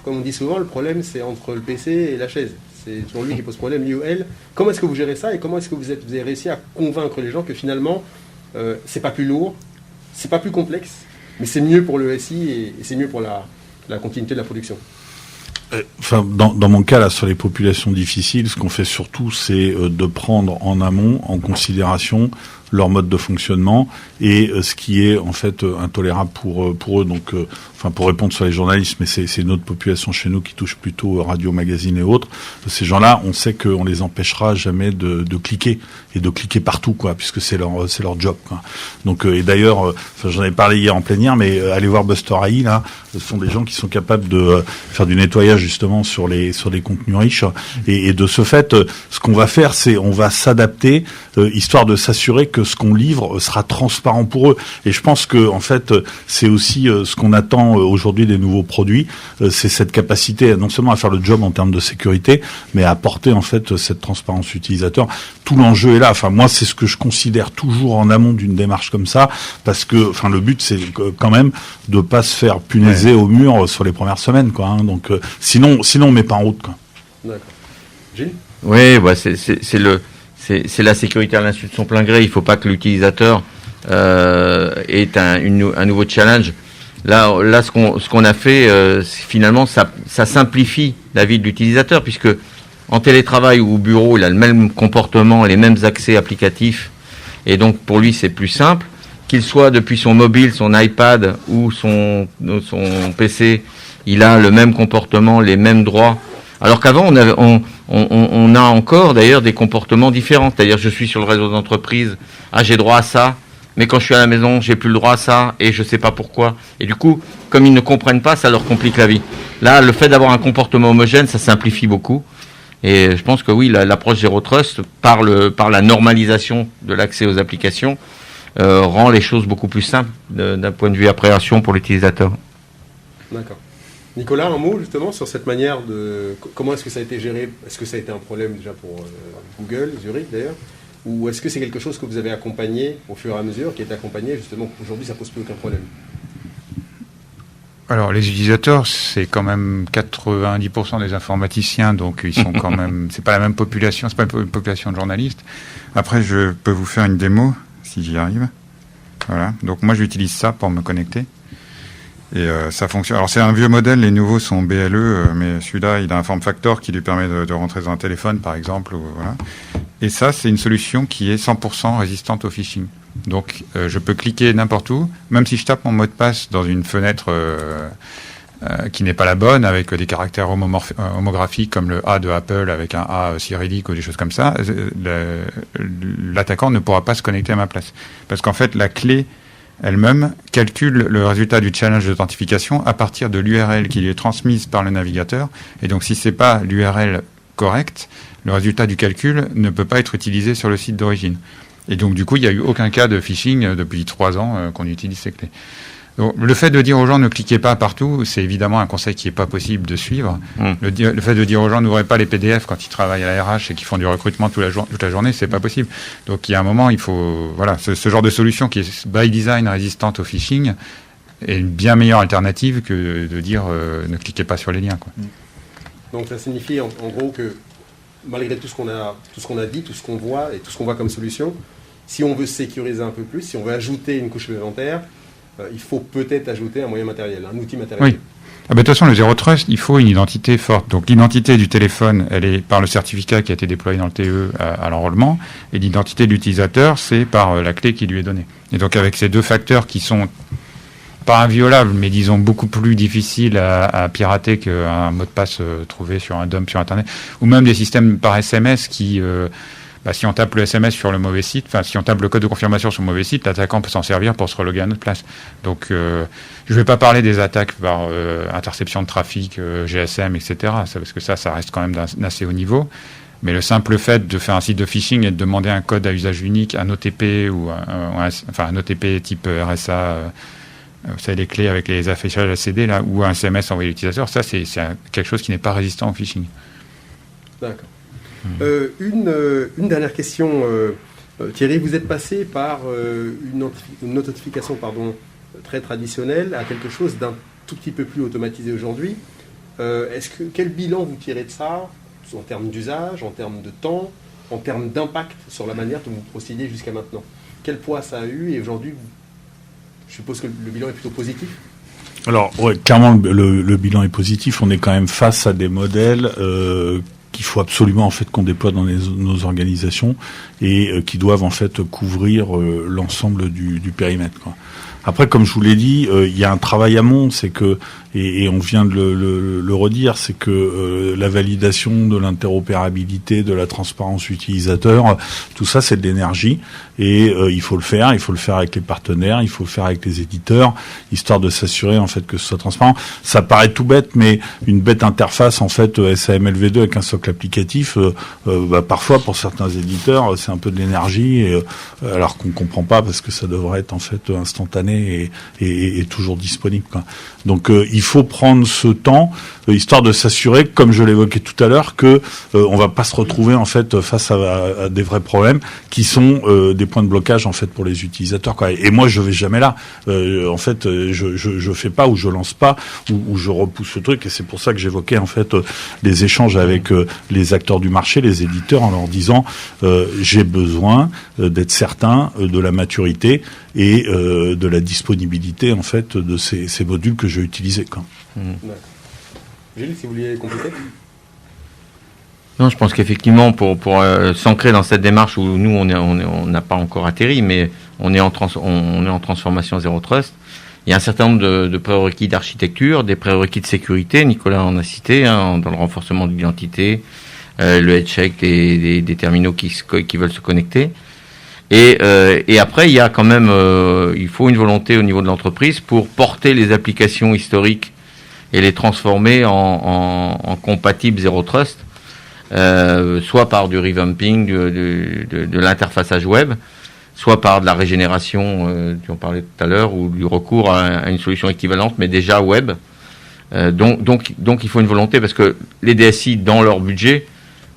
comme on dit souvent, le problème c'est entre le PC et la chaise. C'est toujours lui qui pose problème, lui ou elle. Comment est-ce que vous gérez ça et comment est-ce que vous avez réussi à convaincre les gens que finalement, c'est pas plus lourd, c'est pas plus complexe, mais c'est mieux pour le SI et c'est mieux pour la continuité de la production? Dans mon cas, là, sur les populations difficiles, ce qu'on fait surtout, c'est de prendre en amont en considération leur mode de fonctionnement et ce qui est en fait intolérable pour eux. Donc, pour répondre sur les journalistes, mais c'est une autre population chez nous qui touche plutôt radio, magazine et autres. Ces gens-là, on sait qu'on les empêchera jamais de cliquer et de cliquer partout, quoi, puisque c'est leur job, quoi. Donc, et d'ailleurs, j'en ai parlé hier en plénière, mais allez voir Buster AI, là, ce sont des gens qui sont capables de faire du nettoyage justement sur des contenus riches. Et de ce fait, ce qu'on va faire, c'est on va s'adapter, histoire de s'assurer que ce qu'on livre sera transparent pour eux. Et je pense que en fait, c'est aussi ce qu'on attend aujourd'hui des nouveaux produits, c'est cette capacité non seulement à faire le job en termes de sécurité, mais à apporter en fait cette transparence utilisateur. Tout l'enjeu est là. Enfin, moi, c'est ce que je considère toujours en amont d'une démarche comme ça, parce que, le but, c'est quand même de pas se faire punaiser au mur sur les premières semaines, quoi. Hein. Donc, sinon, on met pas en route, quoi. D'accord. Gilles ? Oui, c'est la sécurité à l'insu de son plein gré. Il ne faut pas que l'utilisateur ait un nouveau challenge. Là, ce qu'on a fait, finalement, ça simplifie la vie de l'utilisateur, puisque en télétravail ou au bureau, il a le même comportement, les mêmes accès applicatifs, et donc pour lui, c'est plus simple. Qu'il soit depuis son mobile, son iPad ou son PC, il a le même comportement, les mêmes droits. Alors qu'avant, on a encore d'ailleurs des comportements différents. C'est-à-dire, je suis sur le réseau d'entreprise, j'ai droit à ça, mais quand je suis à la maison, j'ai plus le droit à ça, et je sais pas pourquoi. Et du coup, comme ils ne comprennent pas, ça leur complique la vie. Là, le fait d'avoir un comportement homogène, ça simplifie beaucoup. Et je pense que oui, l'approche Zero Trust, par la normalisation de l'accès aux applications, rend les choses beaucoup plus simples d'un point de vue appréhension pour l'utilisateur. D'accord. Nicolas, un mot justement sur cette manière de... Comment est-ce que ça a été géré? Est-ce que ça a été un problème déjà pour Google, Zurich d'ailleurs? Ou est-ce que c'est quelque chose que vous avez accompagné au fur et à mesure, qui est accompagné justement, aujourd'hui ça pose plus aucun problème? Alors, les utilisateurs, c'est quand même 90% des informaticiens, donc ils sont quand même... C'est pas la même population, c'est pas une population de journalistes. Après, je peux vous faire une démo, si j'y arrive. Voilà. Donc, moi, j'utilise ça pour me connecter. Et ça fonctionne. Alors, c'est un vieux modèle, les nouveaux sont BLE, mais celui-là, il a un form factor qui lui permet de rentrer dans un téléphone, par exemple. Voilà. Et ça, c'est une solution qui est 100% résistante au phishing. Donc, je peux cliquer n'importe où, même si je tape mon mot de passe dans une fenêtre qui n'est pas la bonne, avec des caractères homographiques comme le A de Apple avec un A cyrillique ou des choses comme ça, l'attaquant ne pourra pas se connecter à ma place. Parce qu'en fait, la clé elle-même calcule le résultat du challenge d'authentification à partir de l'URL qui lui est transmise par le navigateur. Et donc, si c'est pas l'URL correcte, le résultat du calcul ne peut pas être utilisé sur le site d'origine. Et donc, du coup, il n'y a eu aucun cas de phishing depuis 3 ans qu'on utilise ces clés. Donc, le fait de dire aux gens ne cliquez pas partout, c'est évidemment un conseil qui n'est pas possible de suivre. Le fait de dire aux gens n'ouvrez pas les PDF quand ils travaillent à la RH et qu'ils font du recrutement toute la journée, c'est pas possible. Donc, il y a un moment, il faut, voilà, ce genre de solution qui est by design résistante au phishing est une bien meilleure alternative que de dire ne cliquez pas sur les liens, quoi. Donc, ça signifie en gros que malgré tout ce qu'on a dit, tout ce qu'on voit et tout ce qu'on voit comme solution, si on veut sécuriser un peu plus, si on veut ajouter une couche supplémentaire, il faut peut-être ajouter un moyen matériel, un outil matériel. Oui. Ah ben, de toute façon, le Zero Trust, il faut une identité forte. Donc l'identité du téléphone, elle est par le certificat qui a été déployé dans le TE à l'enrôlement, et l'identité de l'utilisateur, c'est par la clé qui lui est donnée. Et donc avec ces deux facteurs qui sont pas inviolables, mais disons beaucoup plus difficiles à pirater qu'un mot de passe trouvé sur un dump sur Internet, ou même des systèmes par SMS qui... si on tape le SMS sur le mauvais site, si on tape le code de confirmation sur le mauvais site, l'attaquant peut s'en servir pour se reloguer à notre place. Donc, je ne vais pas parler des attaques par interception de trafic, GSM, etc. Parce que ça reste quand même d'un assez haut niveau. Mais le simple fait de faire un site de phishing et de demander un code à usage unique, un OTP ou un OTP type RSA, vous savez, les clés avec les affichages ACD là, ou un SMS envoyé à l'utilisateur, ça c'est quelque chose qui n'est pas résistant au phishing. D'accord. Une dernière question, Thierry, vous êtes passé par une notification très traditionnelle à quelque chose d'un tout petit peu plus automatisé aujourd'hui. Quel bilan vous tirez de ça, en termes d'usage, en termes de temps, en termes d'impact sur la manière dont vous procédiez jusqu'à maintenant? Quel poids ça a eu, et aujourd'hui, je suppose que le bilan est plutôt positif? Alors, ouais, clairement, le bilan est positif. On est quand même face à des modèles qu'il faut absolument en fait qu'on déploie dans nos organisations et qui doivent en fait couvrir l'ensemble du périmètre, quoi. Après, comme je vous l'ai dit, il y a un travail amont, c'est que et on vient de le redire, c'est que la validation de l'interopérabilité, de la transparence utilisateur, tout ça c'est de l'énergie et il faut le faire avec les partenaires, il faut le faire avec les éditeurs, histoire de s'assurer en fait que ce soit transparent. Ça paraît tout bête, mais une bête interface en fait SAMLv2 avec un socle applicatif, parfois pour certains éditeurs c'est un peu de l'énergie, alors qu'on comprend pas parce que ça devrait être en fait instantané et toujours disponible, quoi. Donc il faut prendre ce temps, histoire de s'assurer, comme je l'évoquais tout à l'heure, que on va pas se retrouver en fait face à des vrais problèmes qui sont des points de blocage en fait pour les utilisateurs, quoi. Et moi je vais jamais là. En fait, je fais pas ou je lance pas ou je repousse ce truc, et c'est pour ça que j'évoquais en fait les échanges avec les acteurs du marché, les éditeurs, en leur disant j'ai besoin d'être certain de la maturité et de la disponibilité en fait de ces modules que je vais utiliser, quoi. Gilles, si vous vouliez compléter. Non, je pense qu'effectivement, pour s'ancrer dans cette démarche où nous on n'a pas encore atterri, mais on est en transformation Zero Trust, il y a un certain nombre de prérequis d'architecture, des prérequis de sécurité. Nicolas en a cité, dans le renforcement de l'identité, le head check des terminaux qui veulent se connecter. Et après, il y a quand même, il faut une volonté au niveau de l'entreprise pour porter les applications historiques et les transformer en compatibles Zero Trust, soit par du revamping de l'interfaçage web, soit par de la régénération, dont on parlait tout à l'heure, ou du recours à une solution équivalente, mais déjà web. Donc il faut une volonté, parce que les DSI, dans leur budget,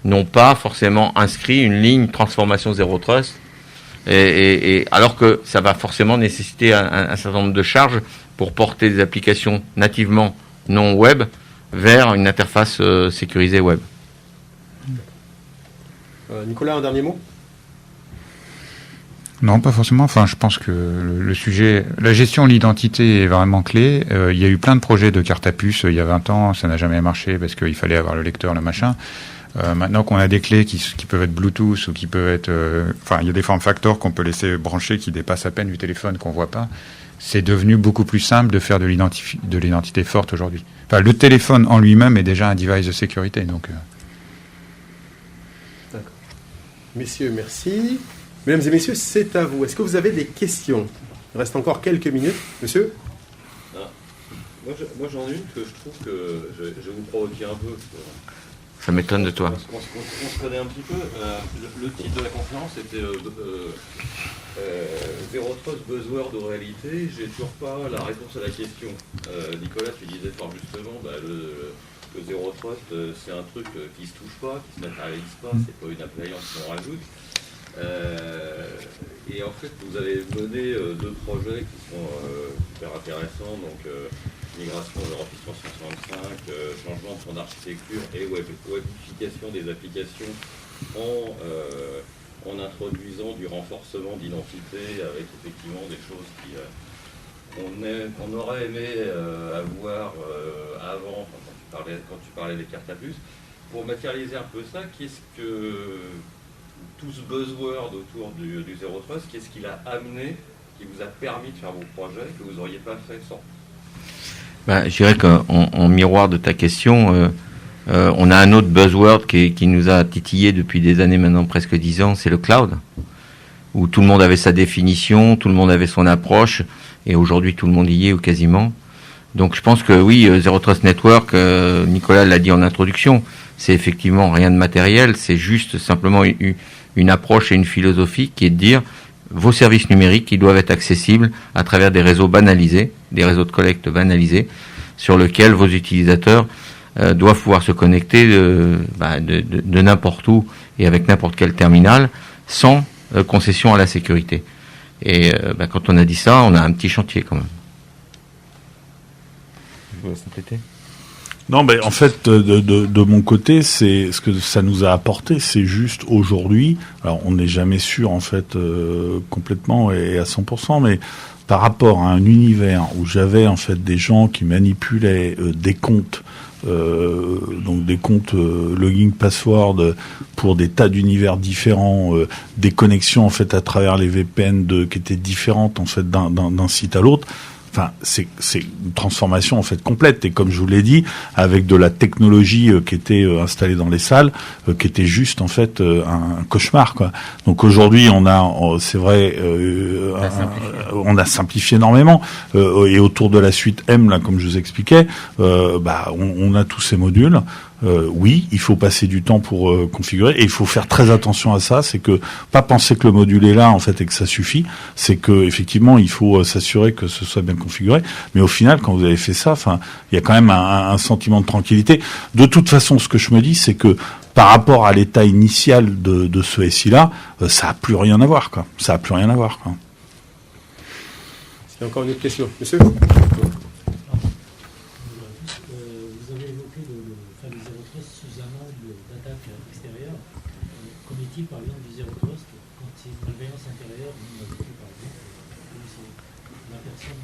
n'ont pas forcément inscrit une ligne transformation Zero Trust, et alors que ça va forcément nécessiter un certain nombre de charges pour porter des applications nativement non web vers une interface sécurisée web. Nicolas, un dernier mot ? Non, pas forcément. Enfin, je pense que le sujet, la gestion de l'identité est vraiment clé. Il y a eu plein de projets de carte à puce il y a 20 ans, ça n'a jamais marché parce qu'il fallait avoir le lecteur, le machin. Maintenant qu'on a des clés qui peuvent être Bluetooth ou qui peuvent être... il y a des form factors qu'on peut laisser brancher qui dépassent à peine du téléphone qu'on voit pas. C'est devenu beaucoup plus simple de faire de l'identité forte aujourd'hui. Enfin, le téléphone en lui-même est déjà un device de sécurité. Donc, D'accord. Messieurs, merci. Mesdames et messieurs, c'est à vous. Est-ce que vous avez des questions ? Il reste encore quelques minutes. Monsieur ? Moi j'en ai une que je trouve que je vais vous provoquer un peu. Ça m'étonne de toi. On se connaît un petit peu. Le titre de la conférence était Zero Trust Buzzword de réalité. J'ai toujours pas la réponse à la question. Nicolas, tu disais fort justement, le Zero Trust, c'est un truc qui se touche pas, qui se matérialise pas, c'est pas une appliance qu'on rajoute. Et en fait, vous avez mené deux projets qui sont super intéressants, donc migration vers Office 365, changement de son architecture et webification des applications en introduisant du renforcement d'identité avec effectivement des choses qu'on aurait aimé avoir avant quand tu parlais des cartes à puce. Pour matérialiser un peu ça, qu'est-ce que tout ce buzzword autour du Zero Trust, qu'est-ce qu'il a amené, qui vous a permis de faire vos projets, que vous n'auriez pas fait sans ? Je dirais qu'en miroir de ta question, on a un autre buzzword qui nous a titillé depuis des années maintenant, presque 10 ans, c'est le cloud, où tout le monde avait sa définition, tout le monde avait son approche, et aujourd'hui tout le monde y est ou quasiment. Donc je pense que oui, Zero Trust Network, Nicolas l'a dit en introduction, c'est effectivement rien de matériel, c'est juste simplement une approche et une philosophie qui est de dire vos services numériques, ils doivent être accessibles à travers des réseaux banalisés, des réseaux de collecte banalisés, sur lesquels vos utilisateurs doivent pouvoir se connecter de n'importe où et avec n'importe quel terminal, sans concession à la sécurité. Et quand on a dit ça, on a un petit chantier quand même. Je vous laisse compléter. Non, mais en fait, de mon côté, c'est ce que ça nous a apporté, c'est juste aujourd'hui. Alors, on n'est jamais sûr en fait complètement et à 100%, mais par rapport à un univers où j'avais en fait des gens qui manipulaient des comptes, donc des comptes login password pour des tas d'univers différents, des connexions en fait à travers les VPN qui étaient différentes en fait d'un site à l'autre. Enfin, c'est une transformation en fait complète, et comme je vous l'ai dit, avec de la technologie qui était installée dans les salles, qui était juste en fait un cauchemar, quoi. Donc aujourd'hui, on a, c'est vrai, on a simplifié énormément, et autour de la suite M, là, comme je vous expliquais, on a tous ces modules. Oui, il faut passer du temps pour configurer, et il faut faire très attention à ça. C'est que pas penser que le module est là en fait et que ça suffit. C'est que effectivement, il faut s'assurer que ce soit bien configuré. Mais au final, quand vous avez fait ça, enfin, il y a quand même un sentiment de tranquillité. De toute façon, ce que je me dis, c'est que par rapport à l'état initial de ce SI-là, ça a plus rien à voir, quoi. Ça a plus rien à voir, quoi. Est-ce qu'il y a encore une autre question, monsieur ? Par exemple du Zero Trust, quand c'est une malveillance intérieure, on a vécu par exemple, la personne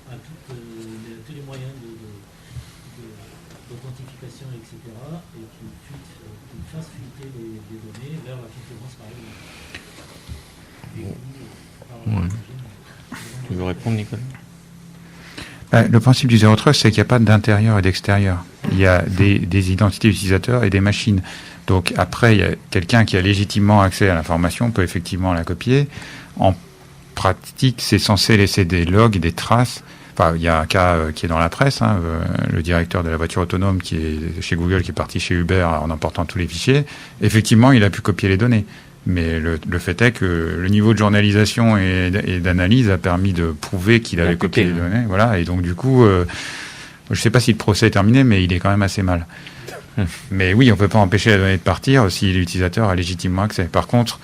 a tous les moyens d'authentification, etc., et qui fasse fuiter les données vers la concurrence, par exemple. Tu veux répondre, Nicolas ? Le principe du Zero Trust, c'est qu'il n'y a pas d'intérieur et d'extérieur. Il y a des identités utilisateurs et des machines. Donc après, il y a quelqu'un qui a légitimement accès à l'information, peut effectivement la copier. En pratique, c'est censé laisser des logs, des traces. Enfin, il y a un cas qui est dans la presse, le directeur de la voiture autonome qui est chez Google, qui est parti chez Uber en emportant tous les fichiers. Effectivement, il a pu copier les données. Mais le fait est que le niveau de journalisation et d'analyse a permis de prouver qu'il avait copié les données. Voilà. Et donc, du coup, je ne sais pas si le procès est terminé, mais il est quand même assez mal. Mais oui, on ne peut pas empêcher la donnée de partir si l'utilisateur a légitimement accès. Par contre,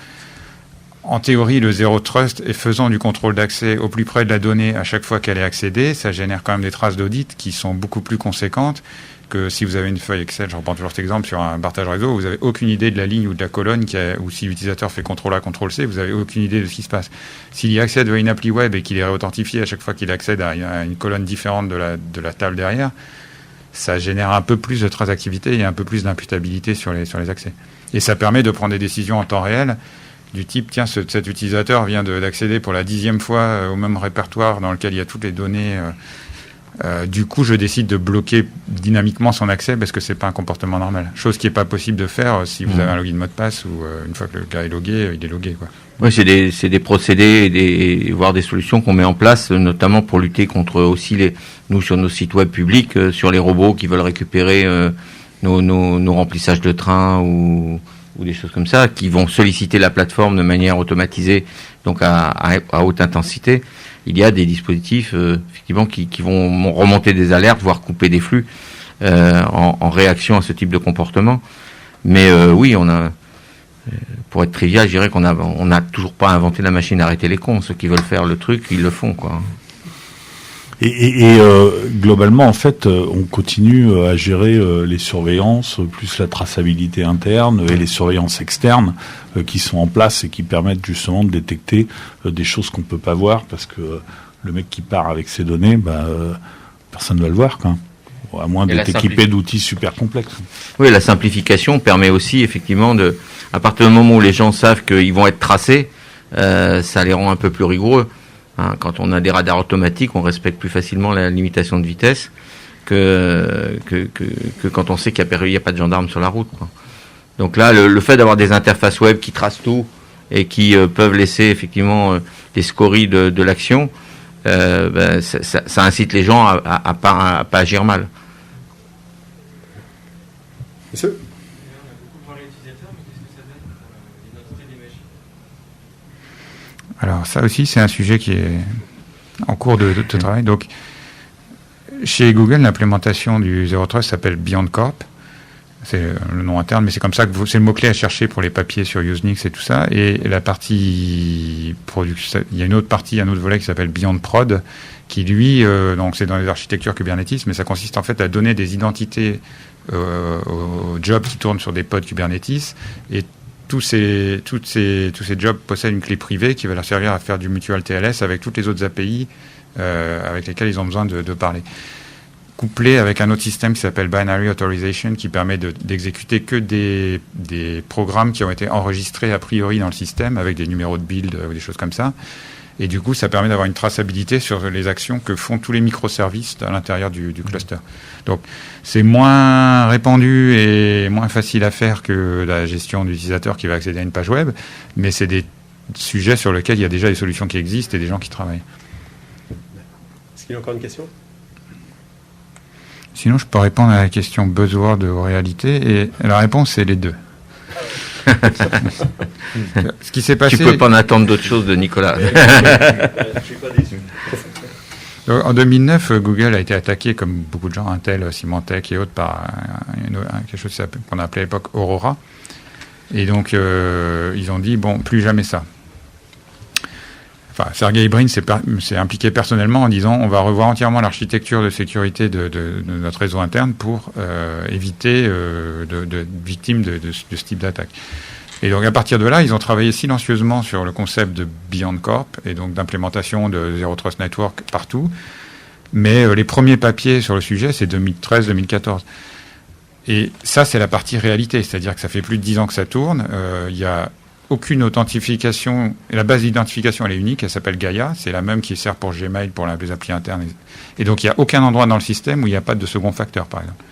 En théorie, le Zero Trust est faisant du contrôle d'accès au plus près de la donnée à chaque fois qu'elle est accédée. Ça génère quand même des traces d'audit qui sont beaucoup plus conséquentes que si vous avez une feuille Excel. Je reprends toujours cet exemple sur un partage réseau, vous n'avez aucune idée de la ligne ou de la colonne ou si l'utilisateur fait CTRL-A, CTRL-C, vous n'avez aucune idée de ce qui se passe. S'il y accède à une appli web et qu'il est réauthentifié à chaque fois qu'il accède à une colonne différente de la table derrière, ça génère un peu plus de traces d'activité et un peu plus d'imputabilité sur les accès. Et ça permet de prendre des décisions en temps réel du type, tiens, cet utilisateur vient d'accéder pour la 10e fois au même répertoire dans lequel il y a toutes les données. Du coup, je décide de bloquer dynamiquement son accès parce que c'est pas un comportement normal. Chose qui est pas possible de faire si vous avez un login mot de passe ou une fois que le gars est logué, il est logué, quoi. Oui, c'est des procédés et voire des solutions qu'on met en place, notamment pour lutter contre aussi nous sur nos sites web publics, sur les robots qui veulent récupérer nos remplissages de train ou des choses comme ça, qui vont solliciter la plateforme de manière automatisée, donc à haute intensité. Il y a des dispositifs effectivement qui vont remonter des alertes, voire couper des flux en réaction à ce type de comportement. Mais oui, on a, pour être trivial, je dirais qu'on n'a toujours pas inventé la machine à arrêter les cons. Ceux qui veulent faire le truc, ils le font, quoi. Et globalement, en fait, on continue à gérer les surveillances, plus la traçabilité interne et les surveillances externes qui sont en place et qui permettent justement de détecter des choses qu'on peut pas voir parce que le mec qui part avec ses données, personne ne va le voir, quoi. À moins d'être équipé d'outils super complexes. Oui, la simplification permet aussi effectivement à partir du moment où les gens savent qu'ils vont être tracés, ça les rend un peu plus rigoureux. Quand on a des radars automatiques, on respecte plus facilement la limitation de vitesse que quand on sait qu'il n'y a pas de gendarmes sur la route, quoi. Donc là, le fait d'avoir des interfaces web qui tracent tout et qui peuvent laisser effectivement des scories de l'action, ça incite les gens à pas agir mal. Monsieur ? Alors ça aussi, c'est un sujet qui est en cours de travail. Donc, chez Google, l'implémentation du Zero Trust s'appelle BeyondCorp. C'est le nom interne, mais c'est comme ça que c'est le mot-clé à chercher pour les papiers sur Usenix et tout ça. Et la partie production, il y a une autre partie, un autre volet qui s'appelle BeyondProd, qui lui, donc c'est dans les architectures Kubernetes, mais ça consiste en fait à donner des identités aux jobs qui tournent sur des pods Kubernetes, et tous ces jobs possèdent une clé privée qui va leur servir à faire du mutual TLS avec toutes les autres API avec lesquelles ils ont besoin de parler. Couplé avec un autre système qui s'appelle Binary Authorization, qui permet d'exécuter que des programmes qui ont été enregistrés a priori dans le système avec des numéros de build ou des choses comme ça. Et du coup, ça permet d'avoir une traçabilité sur les actions que font tous les microservices à l'intérieur du cluster. Donc, c'est moins répandu et moins facile à faire que la gestion d'utilisateur qui va accéder à une page web, mais c'est des sujets sur lesquels il y a déjà des solutions qui existent et des gens qui travaillent. Est-ce qu'il y a encore une question ? Sinon, je peux répondre à la question buzzword ou réalité, et la réponse, c'est les deux. Ce qui s'est passé... Tu peux pas en attendre d'autres choses de Nicolas. Je suis pas déçu. En 2009, Google a été attaqué, comme beaucoup de gens, Intel, Symantec et autres, par quelque chose qu'on appelait à l'époque Aurora. Et donc, ils ont dit, bon, plus jamais ça. Enfin, Sergey Brin s'est impliqué personnellement en disant, on va revoir entièrement l'architecture de sécurité de notre réseau interne pour éviter de victimes de ce type d'attaque. Et donc, à partir de là, ils ont travaillé silencieusement sur le concept de BeyondCorp et donc d'implémentation de Zero Trust Network partout. Mais les premiers papiers sur le sujet, c'est 2013-2014. Et ça, c'est la partie réalité. C'est-à-dire que ça fait plus de 10 ans que ça tourne. Il y a aucune authentification. La base d'identification, elle est unique. Elle s'appelle Gaia. C'est la même qui sert pour Gmail, pour les applis internes. Et donc, il n'y a aucun endroit dans le système où il n'y a pas de second facteur, par exemple.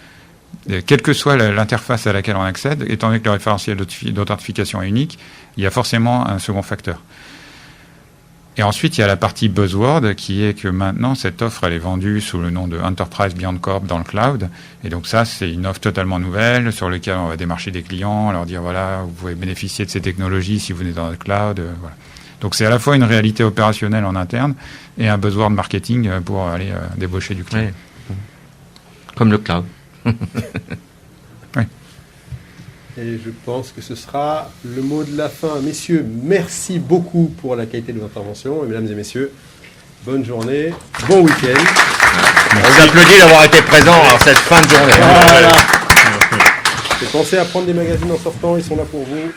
Quelle que soit l'interface à laquelle on accède, étant donné que le référentiel d'authentification est unique, il y a forcément un second facteur. Et ensuite, il y a la partie buzzword qui est que maintenant, cette offre, elle est vendue sous le nom de Enterprise BeyondCorp dans le cloud. Et donc ça, c'est une offre totalement nouvelle sur laquelle on va démarcher des clients, leur dire, voilà, vous pouvez bénéficier de ces technologies si vous venez dans le cloud. Voilà. Donc c'est à la fois une réalité opérationnelle en interne et un buzzword marketing pour aller débaucher du client. Oui. Comme le cloud. Oui. Et je pense que ce sera le mot de la fin. Messieurs, merci beaucoup pour la qualité de l'intervention. Et mesdames et messieurs, bonne journée, bon week-end. On vous applaudit d'avoir été présent à cette fin de journée. Voilà. Et pensez à prendre des magazines en sortant, ils sont là pour vous.